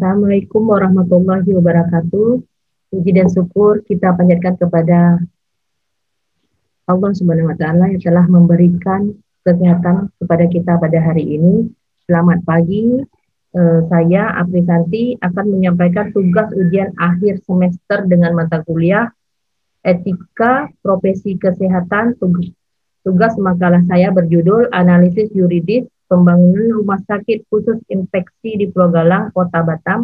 Assalamualaikum warahmatullahi wabarakatuh. Puji dan syukur kita panjatkan kepada Allah Subhanahu wa Ta'ala yang telah memberikan kesehatan kepada kita pada hari ini. Selamat pagi. Saya Apri Santi akan menyampaikan tugas ujian akhir semester dengan mata kuliah Etika Profesi Kesehatan. Tugas makalah saya berjudul Analisis Yuridis Pembangunan Rumah Sakit Khusus Infeksi di Pulau Galang, Kota Batam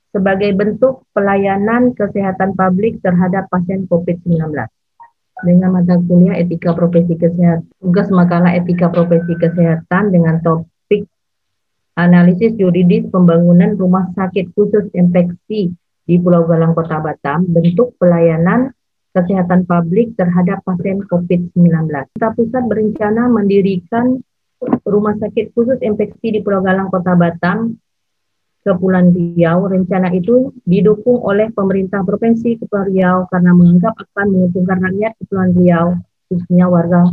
sebagai bentuk pelayanan kesehatan publik terhadap pasien COVID-19. Dengan mata kuliah Etika Profesi Kesehatan, tugas makalah Etika Profesi Kesehatan dengan topik Analisis Yuridis Pembangunan Rumah Sakit Khusus Infeksi di Pulau Galang, Kota Batam, bentuk pelayanan kesehatan publik terhadap pasien COVID-19. Pemerintah pusat berencana mendirikan Rumah Sakit Khusus Infeksi di Pulau Galang, Kota Batam, Kepulauan Riau. Rencana itu didukung oleh pemerintah Provinsi Kepulauan Riau karena menganggap akan menguntungkan rakyat Kepulauan Riau, khususnya warga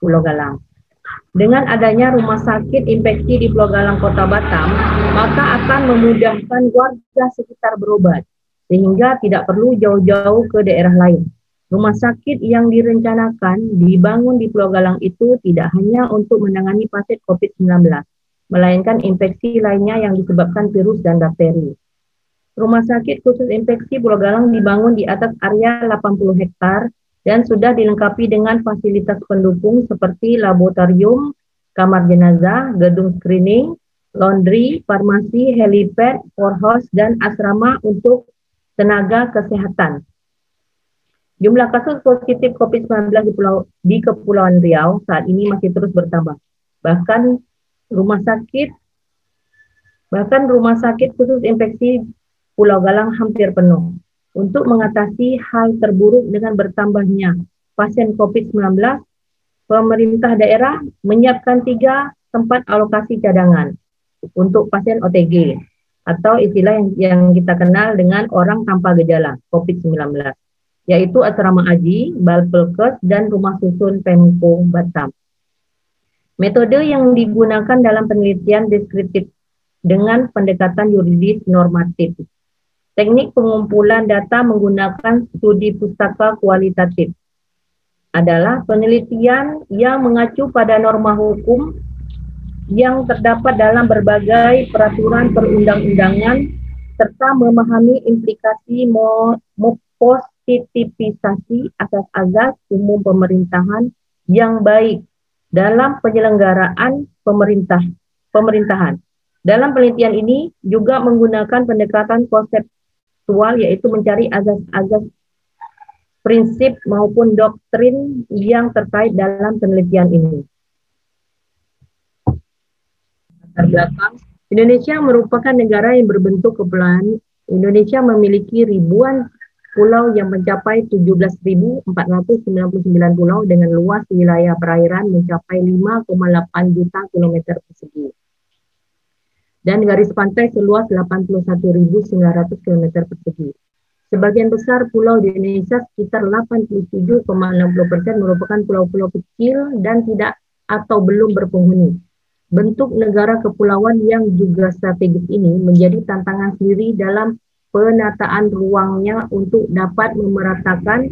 Pulau Galang. Dengan adanya Rumah Sakit Infeksi di Pulau Galang, Kota Batam, maka akan memudahkan warga sekitar berobat, sehingga tidak perlu jauh-jauh ke daerah lain. Rumah sakit yang direncanakan dibangun di Pulau Galang itu tidak hanya untuk menangani pasien COVID-19, melainkan infeksi lainnya yang disebabkan virus dan bakteri. Rumah Sakit Khusus Infeksi Pulau Galang dibangun di atas area 80 hektar dan sudah dilengkapi dengan fasilitas pendukung seperti laboratorium, kamar jenazah, gedung screening, laundry, farmasi, helipad, poorhouse, dan asrama untuk tenaga kesehatan. Jumlah kasus positif COVID-19 di Kepulauan Riau saat ini masih terus bertambah. Bahkan rumah sakit khusus infeksi Pulau Galang hampir penuh. Untuk mengatasi hal terburuk dengan bertambahnya pasien COVID-19, pemerintah daerah menyiapkan 3 tempat alokasi cadangan untuk pasien OTG atau istilah yang kita kenal dengan orang tanpa gejala COVID-19, yaitu Asrama Aji, Balpelkes, dan Rumah Susun Pemko Batam. Metode yang digunakan dalam penelitian deskriptif dengan pendekatan yuridis normatif. Teknik pengumpulan data menggunakan studi pustaka kualitatif adalah penelitian yang mengacu pada norma hukum yang terdapat dalam berbagai peraturan perundang-undangan serta memahami implikasi positivisasi asas-asas umum pemerintahan yang baik dalam penyelenggaraan pemerintahan. Dalam penelitian ini juga menggunakan pendekatan konseptual, yaitu mencari asas-asas prinsip maupun doktrin yang terkait dalam penelitian ini. Latar belakang, Indonesia merupakan negara yang berbentuk kepulauan. Indonesia memiliki ribuan pulau yang mencapai 17.499 pulau dengan luas wilayah perairan mencapai 5,8 juta kilometer persegi dan garis pantai seluas 81.900 kilometer persegi. Sebagian besar pulau di Indonesia, sekitar 87,60%, merupakan pulau-pulau kecil dan tidak atau belum berpenghuni. Bentuk negara kepulauan yang juga strategis ini menjadi tantangan sendiri dalam penataan ruangnya untuk dapat memeratakan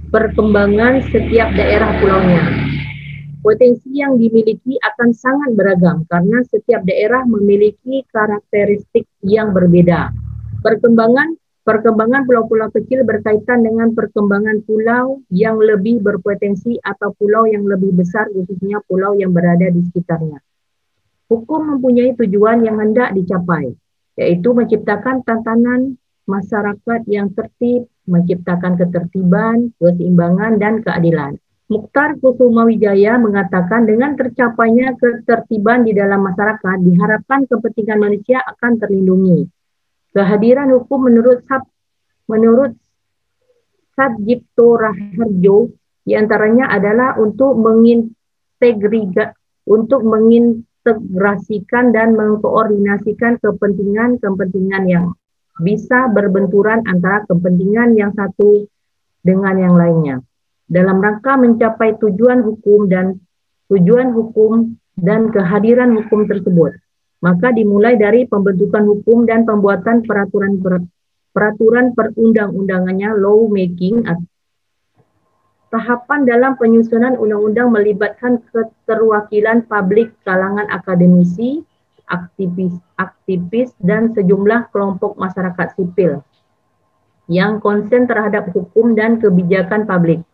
perkembangan setiap daerah pulaunya. Potensi yang dimiliki akan sangat beragam karena setiap daerah memiliki karakteristik yang berbeda. Perkembangan pulau-pulau kecil berkaitan dengan perkembangan pulau yang lebih berpotensi atau pulau yang lebih besar, khususnya pulau yang berada di sekitarnya. Hukum mempunyai tujuan yang hendak dicapai, yaitu menciptakan tatanan masyarakat yang tertib, menciptakan ketertiban, keseimbangan, dan keadilan. Mukhtar Kusumawijaya mengatakan dengan tercapainya ketertiban di dalam masyarakat, diharapkan kepentingan manusia akan terlindungi. Kehadiran hukum menurut Sadjipto Raharjo diantaranya adalah untuk mengintegrasikan dan mengkoordinasikan kepentingan-kepentingan yang bisa berbenturan antara kepentingan yang satu dengan yang lainnya dalam rangka mencapai tujuan hukum dan kehadiran hukum tersebut. Maka dimulai dari pembentukan hukum dan pembuatan peraturan perundang-undangannya, law making. Tahapan dalam penyusunan undang-undang melibatkan keterwakilan publik kalangan akademisi, aktivis, dan sejumlah kelompok masyarakat sipil yang konsen terhadap hukum dan kebijakan publik.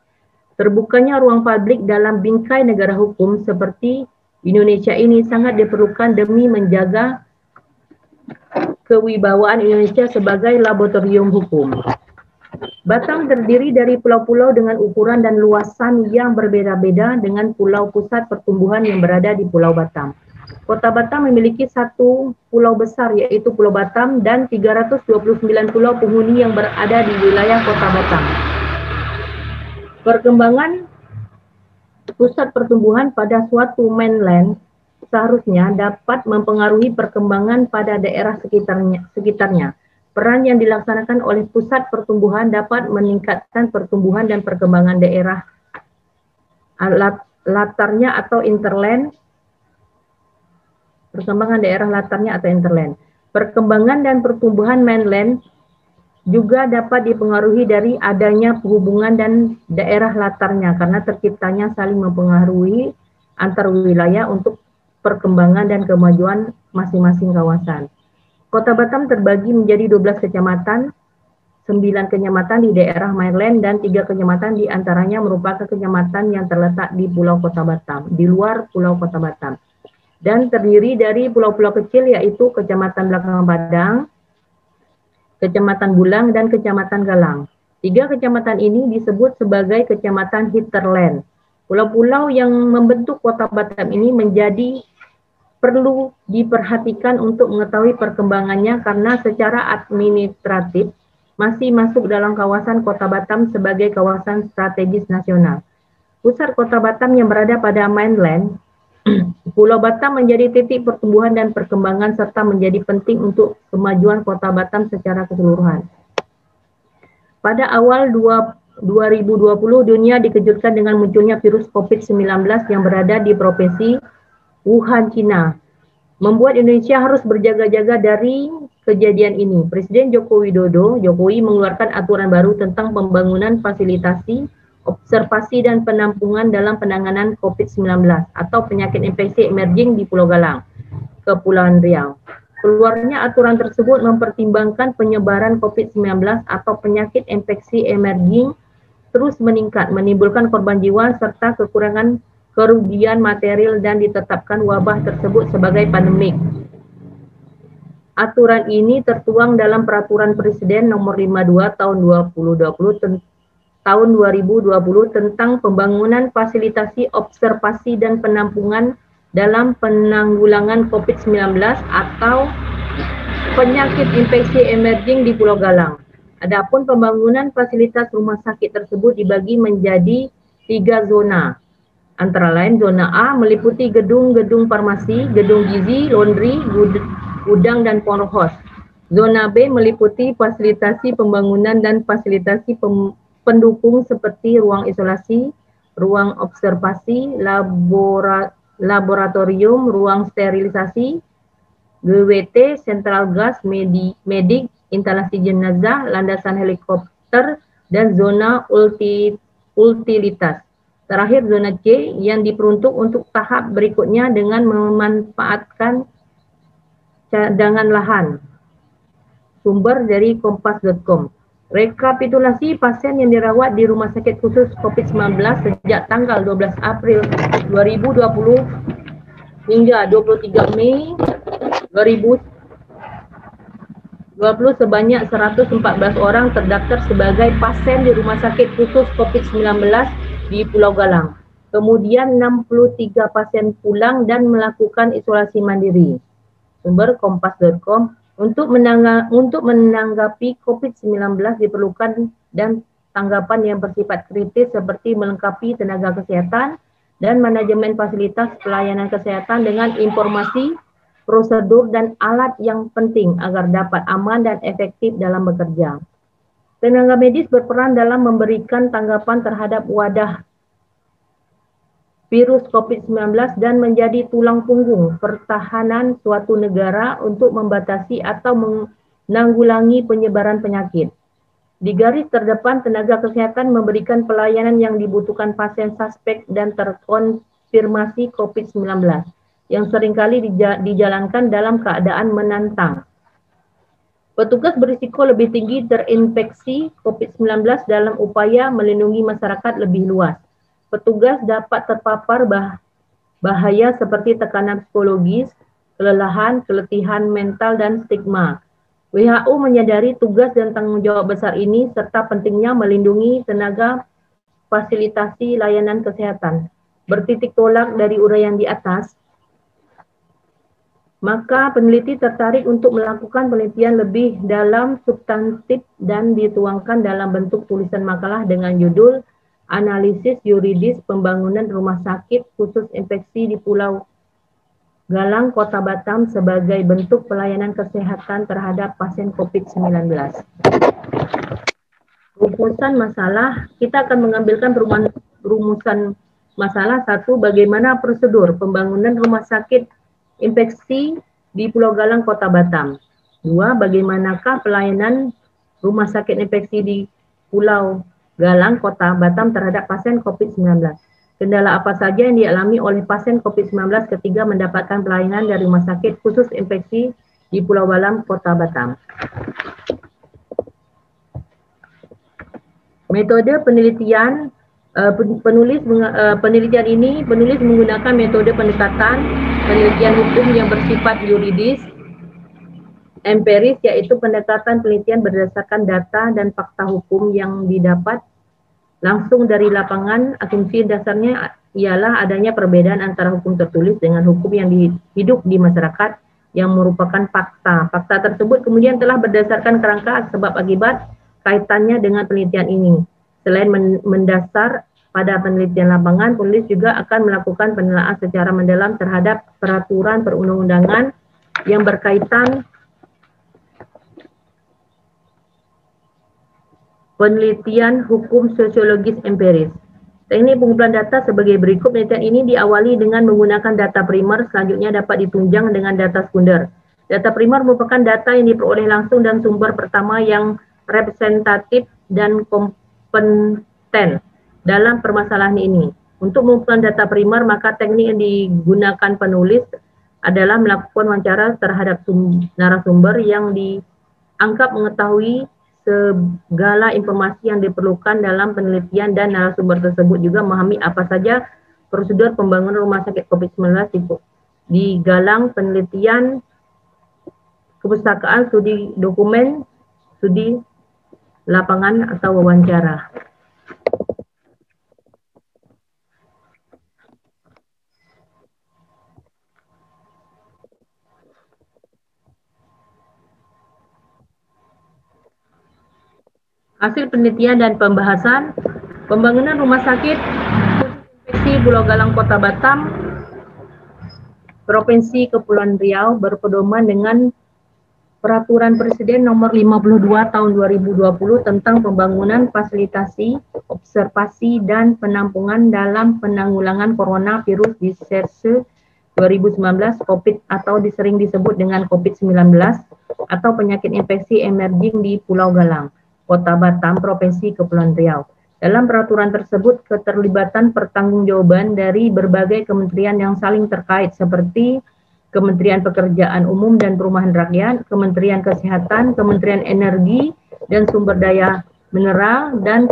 Terbukanya ruang publik dalam bingkai negara hukum seperti Indonesia ini sangat diperlukan demi menjaga kewibawaan Indonesia sebagai laboratorium hukum. Batam terdiri dari pulau-pulau dengan ukuran dan luasan yang berbeda-beda dengan pulau pusat pertumbuhan yang berada di Pulau Batam. Kota Batam memiliki satu pulau besar yaitu Pulau Batam dan 329 pulau penghuni yang berada di wilayah Kota Batam. Perkembangan pusat pertumbuhan pada suatu mainland seharusnya dapat mempengaruhi perkembangan pada daerah sekitarnya. Peran yang dilaksanakan oleh pusat pertumbuhan dapat meningkatkan pertumbuhan dan perkembangan daerah latarnya atau interland. Perkembangan daerah latarnya atau interland. Perkembangan dan pertumbuhan mainland juga dapat dipengaruhi dari adanya hubungan dan daerah latarnya karena terciptanya saling mempengaruhi antar wilayah untuk perkembangan dan kemajuan masing-masing kawasan. Kota Batam terbagi menjadi 12 kecamatan, 9 kecamatan di daerah mainland dan 3 kecamatan di antaranya merupakan kecamatan yang terletak di Pulau Kota Batam, di luar Pulau Kota Batam. Dan terdiri dari pulau-pulau kecil yaitu Kecamatan Belakang Padang, Kecamatan Bulang, dan Kecamatan Galang. 3 kecamatan ini disebut sebagai Kecamatan Hinterland. Pulau-pulau yang membentuk Kota Batam ini menjadi perlu diperhatikan untuk mengetahui perkembangannya karena secara administratif masih masuk dalam kawasan Kota Batam sebagai kawasan strategis nasional. Pusat Kota Batam yang berada pada mainland, Pulau Batam menjadi titik pertumbuhan dan perkembangan serta menjadi penting untuk kemajuan Kota Batam secara keseluruhan. Pada awal 2020, dunia dikejutkan dengan munculnya virus COVID-19 yang berada di provinsi Wuhan, China. Membuat Indonesia harus berjaga-jaga dari kejadian ini. Presiden Jokowi mengeluarkan aturan baru tentang pembangunan fasilitasi observasi dan penampungan dalam penanganan COVID-19 atau penyakit infeksi emerging di Pulau Galang, Kepulauan Riau. Keluarnya aturan tersebut mempertimbangkan penyebaran COVID-19 atau penyakit infeksi emerging terus meningkat, menimbulkan korban jiwa serta kekurangan kerugian material dan ditetapkan wabah tersebut sebagai pandemik. Aturan ini tertuang dalam Peraturan Presiden Nomor 52 Tahun 2020 tentang pembangunan fasilitasi observasi dan penampungan dalam penanggulangan COVID-19 atau penyakit infeksi emerging di Pulau Galang. Adapun pembangunan fasilitas rumah sakit tersebut dibagi menjadi 3 zona. Antara lain zona A meliputi gedung-gedung farmasi, gedung gizi, laundry, gudang, dan ponhos. Zona B meliputi fasilitasi pembangunan dan fasilitasi pendukung seperti ruang isolasi, ruang observasi, laboratorium, ruang sterilisasi, GWT, sentral gas, medik, instalasi jenazah, landasan helikopter, dan zona utilitas. Terakhir zona C yang diperuntuk untuk tahap berikutnya dengan memanfaatkan cadangan lahan. Sumber dari kompas.com. Rekapitulasi pasien yang dirawat di Rumah Sakit Khusus COVID-19 sejak tanggal 12 April 2020 hingga 23 Mei 2020 sebanyak 114 orang terdaftar sebagai pasien di Rumah Sakit Khusus COVID-19 di Pulau Galang. Kemudian 63 pasien pulang dan melakukan isolasi mandiri. Sumber kompas.com. Untuk menanggapi COVID-19 diperlukan dan tanggapan yang bersifat kritis seperti melengkapi tenaga kesehatan dan manajemen fasilitas pelayanan kesehatan dengan informasi, prosedur, dan alat yang penting agar dapat aman dan efektif dalam bekerja. Tenaga medis berperan dalam memberikan tanggapan terhadap virus COVID-19 dan menjadi tulang punggung pertahanan suatu negara untuk membatasi atau menanggulangi penyebaran penyakit. Di garis terdepan, tenaga kesehatan memberikan pelayanan yang dibutuhkan pasien suspek dan terkonfirmasi COVID-19 yang seringkali dijalankan dalam keadaan menantang. Petugas berisiko lebih tinggi terinfeksi COVID-19 dalam upaya melindungi masyarakat lebih luas. Petugas dapat terpapar bahaya seperti tekanan psikologis, kelelahan, keletihan mental, dan stigma. WHO menyadari tugas dan tanggung jawab besar ini serta pentingnya melindungi tenaga fasilitasi layanan kesehatan. Bertitik tolak dari uraian di atas, maka peneliti tertarik untuk melakukan penelitian lebih dalam substantif dan dituangkan dalam bentuk tulisan makalah dengan judul Analisis Yuridis Pembangunan Rumah Sakit Khusus Infeksi di Pulau Galang, Kota Batam sebagai bentuk pelayanan kesehatan terhadap pasien COVID-19. Rumusan masalah, kita akan mengambilkan rumusan masalah. 1. Bagaimana prosedur pembangunan rumah sakit infeksi di Pulau Galang, Kota Batam. 2. Bagaimanakah pelayanan rumah sakit infeksi di Pulau Galang, Kota Batam terhadap pasien COVID-19. Kendala apa saja yang dialami oleh pasien COVID-19 ketika mendapatkan pelayanan dari rumah sakit khusus infeksi di Pulau Galang, Kota Batam. Metode penelitian, penelitian ini penulis menggunakan metode pendekatan penelitian hukum yang bersifat yuridis empiris, yaitu pendekatan penelitian berdasarkan data dan fakta hukum yang didapat langsung dari lapangan. Asumsi dasarnya ialah adanya perbedaan antara hukum tertulis dengan hukum yang hidup di masyarakat yang merupakan fakta. Fakta tersebut kemudian telah berdasarkan kerangka sebab akibat kaitannya dengan penelitian ini. Selain mendasar pada penelitian lapangan, penulis juga akan melakukan penelitian secara mendalam terhadap peraturan perundang-undangan yang berkaitan penelitian hukum sosiologis empiris. Teknik pengumpulan data sebagai berikut. Penelitian ini diawali dengan menggunakan data primer, selanjutnya dapat ditunjang dengan data sekunder. Data primer merupakan data yang diperoleh langsung dan sumber pertama yang representatif dan kompeten dalam permasalahan ini. Untuk mengumpulkan data primer, maka teknik yang digunakan penulis adalah melakukan wawancara terhadap narasumber yang dianggap mengetahui segala informasi yang diperlukan dalam penelitian, dan narasumber tersebut juga memahami apa saja prosedur pembangunan rumah sakit COVID-19 di Galang, penelitian, kepustakaan, studi dokumen, studi lapangan atau wawancara. Hasil penelitian dan pembahasan pembangunan rumah sakit infeksi Pulau Galang, Kota Batam, Provinsi Kepulauan Riau berpedoman dengan Peraturan Presiden Nomor 52 Tahun 2020 tentang pembangunan fasilitasi, observasi, dan penampungan dalam penanggulangan coronavirus disease 2019 COVID atau sering disebut dengan COVID-19 atau penyakit infeksi emerging di Pulau Galang, Kota Batam, Provinsi Kepulauan Riau. Dalam peraturan tersebut, keterlibatan pertanggungjawaban dari berbagai kementerian yang saling terkait seperti Kementerian Pekerjaan Umum dan Perumahan Rakyat, Kementerian Kesehatan, Kementerian Energi dan Sumber Daya Mineral, dan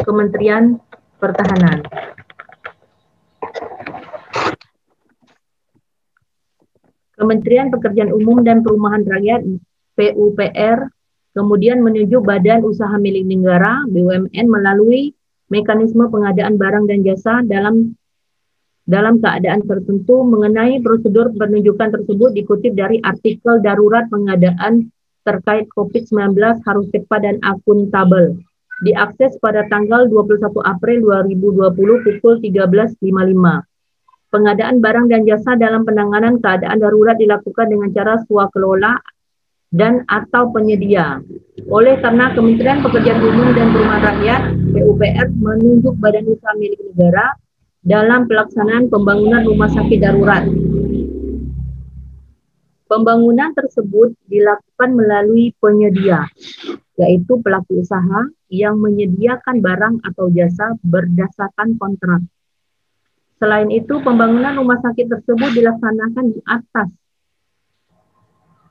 Kementerian Pertahanan. Kementerian Pekerjaan Umum dan Perumahan Rakyat (PUPR) kemudian menunjuk Badan Usaha Milik Negara (BUMN) melalui mekanisme pengadaan barang dan jasa dalam keadaan tertentu. Mengenai prosedur penunjukan tersebut dikutip dari artikel darurat pengadaan terkait COVID-19 harus cepat dan akuntabel. Diakses pada tanggal 21 April 2020 pukul 13.55. Pengadaan barang dan jasa dalam penanganan keadaan darurat dilakukan dengan cara swakelola dan atau penyedia. Oleh karena Kementerian Pekerjaan Umum dan Perumahan Rakyat (PUPR) menunjuk Badan Usaha Milik Negara dalam pelaksanaan pembangunan rumah sakit darurat. Pembangunan tersebut dilakukan melalui penyedia, yaitu pelaku usaha yang menyediakan barang atau jasa berdasarkan kontrak. Selain itu, pembangunan rumah sakit tersebut dilaksanakan di atas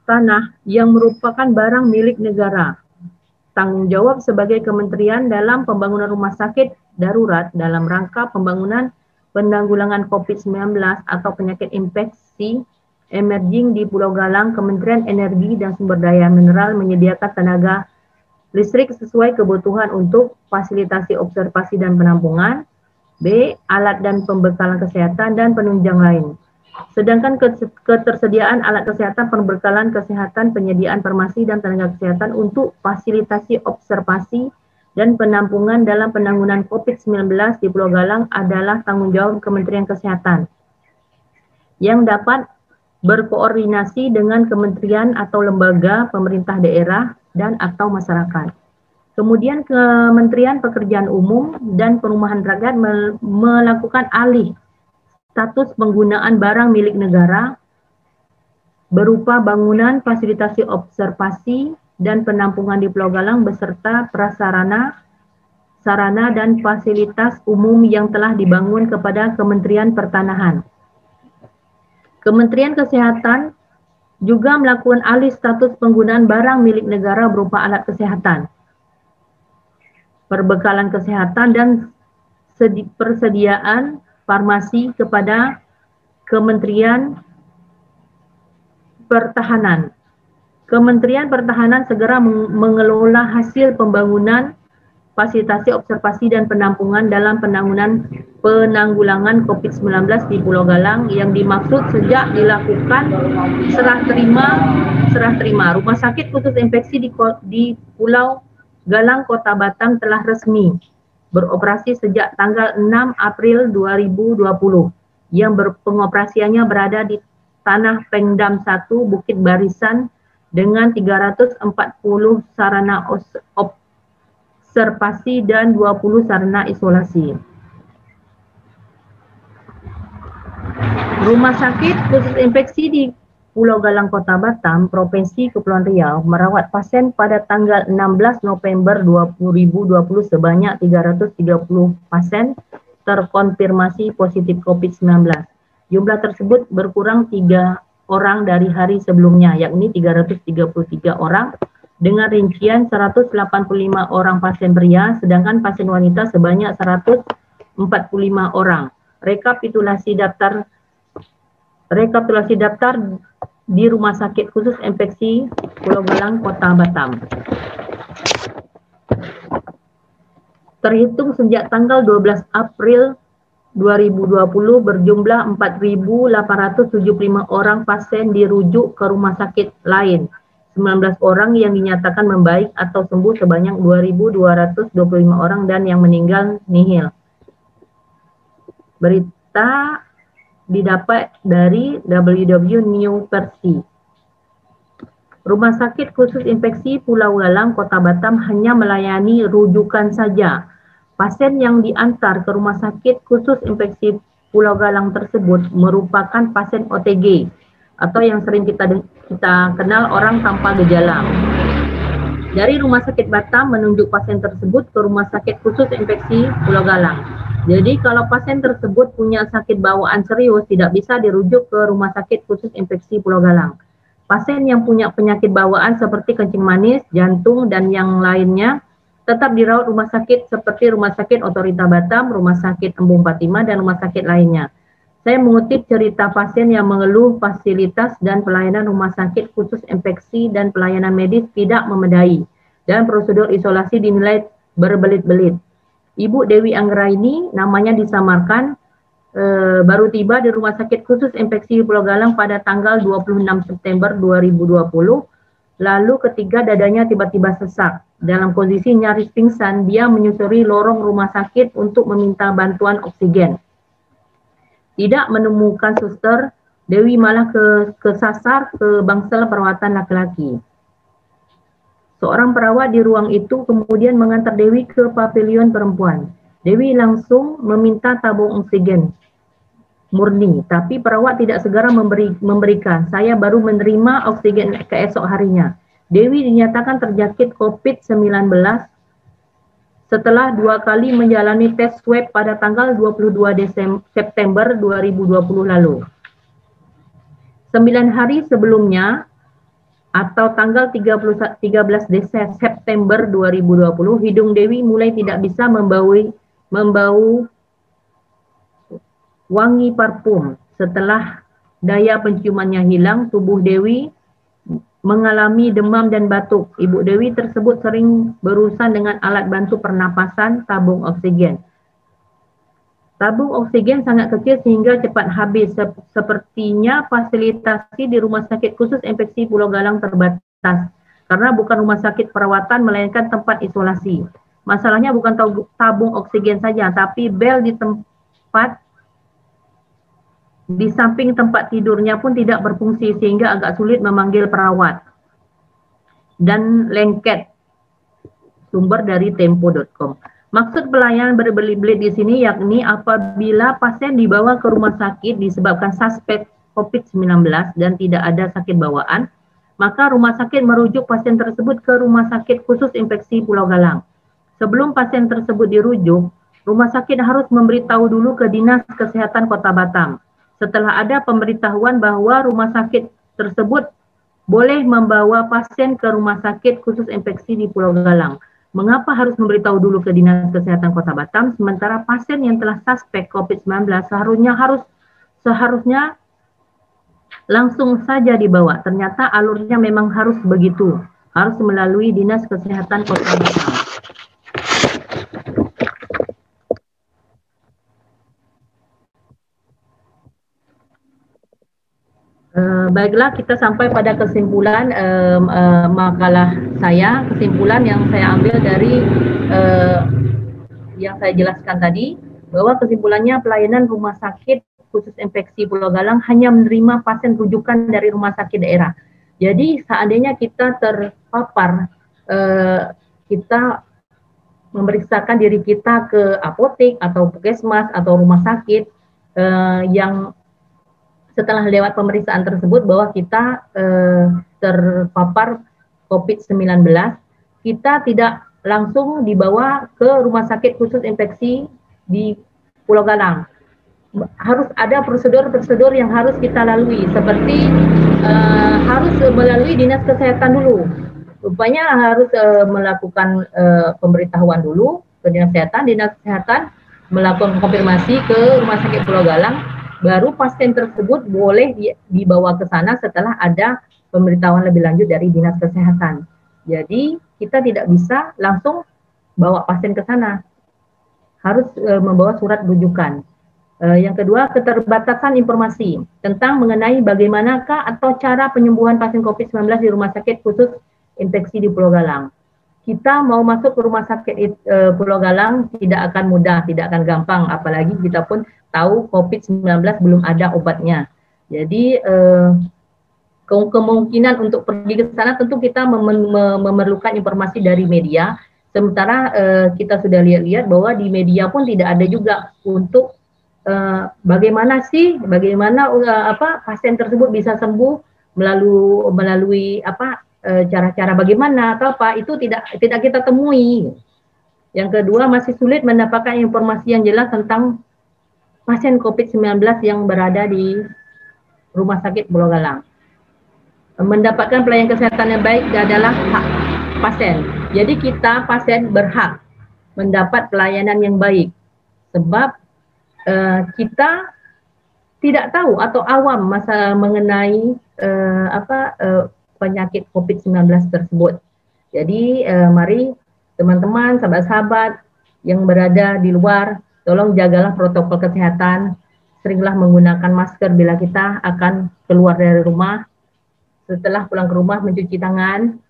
tanah yang merupakan barang milik negara. Tanggung jawab sebagai kementerian dalam pembangunan rumah sakit darurat dalam rangka pembangunan penanggulangan COVID-19 atau penyakit infeksi emerging di Pulau Galang. Kementerian Energi dan Sumber Daya Mineral menyediakan tenaga listrik sesuai kebutuhan untuk fasilitasi observasi dan penampungan. B. Alat dan pembekalan kesehatan dan penunjang lain. Sedangkan ketersediaan alat kesehatan, pembekalan kesehatan, penyediaan farmasi dan tenaga kesehatan untuk fasilitasi observasi dan penampungan dalam penanganan COVID-19 di Pulau Galang adalah tanggung jawab Kementerian Kesehatan yang dapat berkoordinasi dengan kementerian atau lembaga pemerintah daerah dan atau masyarakat. Kemudian Kementerian Pekerjaan Umum dan Perumahan Rakyat melakukan alih status penggunaan barang milik negara berupa bangunan, fasilitasi observasi dan penampungan di Pulau Galang beserta prasarana, sarana dan fasilitas umum yang telah dibangun kepada Kementerian Pertanahan. Kementerian Kesehatan juga melakukan alih status penggunaan barang milik negara berupa alat kesehatan, perbekalan kesehatan dan persediaan farmasi kepada Kementerian Pertahanan. Kementerian Pertahanan segera mengelola hasil pembangunan fasilitasi observasi dan penampungan dalam penanggulangan COVID-19 di Pulau Galang yang dimaksud sejak dilakukan serah terima rumah sakit khusus infeksi di Pulau Galang, Kota Batam telah resmi beroperasi sejak tanggal 6 April 2020 yang pengoperasiannya berada di Tanah Pengdam 1 Bukit Barisan dengan 340 sarana observasi dan 20 sarana isolasi. Rumah sakit khusus infeksi di Pulau Galang, Kota Batam, Provinsi Kepulauan Riau merawat pasien pada tanggal 16 November 2020 sebanyak 330 pasien terkonfirmasi positif COVID-19. Jumlah tersebut berkurang 3 orang dari hari sebelumnya, yakni 333 orang, dengan rincian 185 orang pasien pria, sedangkan pasien wanita sebanyak 145 orang. Rekapitulasi daftar di Rumah Sakit Khusus Infeksi Pulau Galang, Kota Batam. Terhitung sejak tanggal 12 April 2020 berjumlah 4.875 orang pasien dirujuk ke rumah sakit lain. 19 orang yang dinyatakan membaik atau sembuh sebanyak 2.225 orang dan yang meninggal nihil. Berita didapat dari www.new Persi. Rumah Sakit Khusus Infeksi Pulau Galang, Kota Batam hanya melayani rujukan saja. Pasien yang diantar ke Rumah Sakit Khusus Infeksi Pulau Galang tersebut merupakan pasien OTG atau yang sering kita kenal orang tanpa gejala. Dari Rumah Sakit Batam menunjuk pasien tersebut ke Rumah Sakit Khusus Infeksi Pulau Galang. Jadi kalau pasien tersebut punya sakit bawaan serius tidak bisa dirujuk ke Rumah Sakit Khusus Infeksi Pulau Galang. Pasien yang punya penyakit bawaan seperti kencing manis, jantung, dan yang lainnya tetap dirawat rumah sakit seperti Rumah Sakit Otorita Batam, Rumah Sakit Embung Fatimah, dan rumah sakit lainnya. Saya mengutip cerita pasien yang mengeluh fasilitas dan pelayanan Rumah Sakit Khusus Infeksi dan pelayanan medis tidak memadai dan prosedur isolasi dinilai berbelit-belit. Ibu Dewi Anggraini, namanya disamarkan, baru tiba di Rumah Sakit Khusus Infeksi Pulau Galang pada tanggal 26 September 2020. Lalu ketika dadanya tiba-tiba sesak. Dalam kondisi nyaris pingsan, dia menyusuri lorong rumah sakit untuk meminta bantuan oksigen. Tidak menemukan suster, Dewi malah kesasar ke bangsal perawatan laki-laki. Seorang perawat di ruang itu kemudian mengantar Dewi ke pavilion perempuan. Dewi langsung meminta tabung oksigen murni, tapi perawat tidak segera memberikan. Saya baru menerima oksigen keesok harinya. Dewi dinyatakan terjangkit COVID-19 setelah 2 kali menjalani tes swab pada tanggal 22 September 2020 lalu. 9 hari sebelumnya atau tanggal 13 September 2020, hidung Dewi mulai tidak bisa membau wangi parfum. Setelah daya penciumannya hilang, tubuh Dewi mengalami demam dan batuk. Ibu Dewi tersebut sering berurusan dengan alat bantu pernapasan tabung oksigen. Tabung oksigen sangat kecil sehingga cepat habis. Sepertinya fasilitasi di Rumah Sakit Khusus Infeksi Pulau Galang terbatas karena bukan rumah sakit perawatan melainkan tempat isolasi. Masalahnya bukan tabung oksigen saja, tapi bel di samping tempat tidurnya pun tidak berfungsi sehingga agak sulit memanggil perawat. Dan lengket, sumber dari tempo.com. Maksud pelayanan berbelit-belit di sini yakni apabila pasien dibawa ke rumah sakit disebabkan suspek COVID-19 dan tidak ada sakit bawaan, maka rumah sakit merujuk pasien tersebut ke Rumah Sakit Khusus Infeksi Pulau Galang. Sebelum pasien tersebut dirujuk, rumah sakit harus memberitahu dulu ke Dinas Kesehatan Kota Batam. Setelah ada pemberitahuan bahwa rumah sakit tersebut boleh membawa pasien ke Rumah Sakit Khusus Infeksi di Pulau Galang. Mengapa harus memberitahu dulu ke Dinas Kesehatan Kota Batam, sementara pasien yang telah suspek COVID-19 seharusnya langsung saja dibawa. Ternyata alurnya memang harus begitu, harus melalui Dinas Kesehatan Kota Batam. Baiklah, kita sampai pada kesimpulan makalah saya. Kesimpulan yang saya ambil dari yang saya jelaskan tadi, bahwa kesimpulannya pelayanan Rumah Sakit Khusus Infeksi Pulau Galang hanya menerima pasien rujukan dari rumah sakit daerah. Jadi seandainya kita terpapar, kita memeriksakan diri kita ke apotek atau puskesmas atau rumah sakit yang setelah lewat pemeriksaan tersebut bahwa kita terpapar COVID-19, kita tidak langsung dibawa ke Rumah Sakit Khusus Infeksi di Pulau Galang. Harus ada prosedur-prosedur yang harus kita lalui, seperti harus melalui Dinas Kesehatan dulu. Rupanya harus melakukan pemberitahuan dulu ke Dinas Kesehatan melakukan konfirmasi ke Rumah Sakit Pulau Galang, baru pasien tersebut boleh dibawa ke sana setelah ada pemberitahuan lebih lanjut dari Dinas Kesehatan. Jadi kita tidak bisa langsung bawa pasien ke sana, harus membawa surat rujukan. Yang kedua, keterbatasan informasi tentang mengenai bagaimanakah atau cara penyembuhan pasien COVID-19 di Rumah Sakit Khusus Infeksi di Pulau Galang. Kita mau masuk ke Rumah Sakit Pulau Galang tidak akan mudah, tidak akan gampang, apalagi kita pun tahu COVID-19 belum ada obatnya. Jadi kemungkinan untuk pergi ke sana tentu kita memerlukan informasi dari media. Sementara kita sudah lihat bahwa di media pun tidak ada juga untuk bagaimana pasien tersebut bisa sembuh melalui cara-cara bagaimana atau apa, itu tidak kita temui. Yang kedua, masih sulit mendapatkan informasi yang jelas tentang pasien COVID-19 yang berada di Rumah Sakit Pulau Galang. Mendapatkan pelayanan kesehatan yang baik adalah hak pasien. Jadi kita pasien berhak mendapat pelayanan yang baik, sebab kita tidak tahu atau awam mengenai penyakit COVID-19 tersebut. Jadi mari teman-teman, sahabat-sahabat yang berada di luar, tolong jagalah protokol kesehatan, seringlah menggunakan masker bila kita akan keluar dari rumah. Setelah pulang ke rumah mencuci tangan,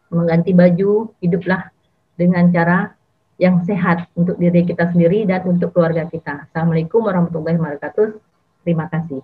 mengganti baju, hiduplah dengan cara yang sehat untuk diri kita sendiri dan untuk keluarga kita. Assalamualaikum warahmatullahi wabarakatuh. Terima kasih.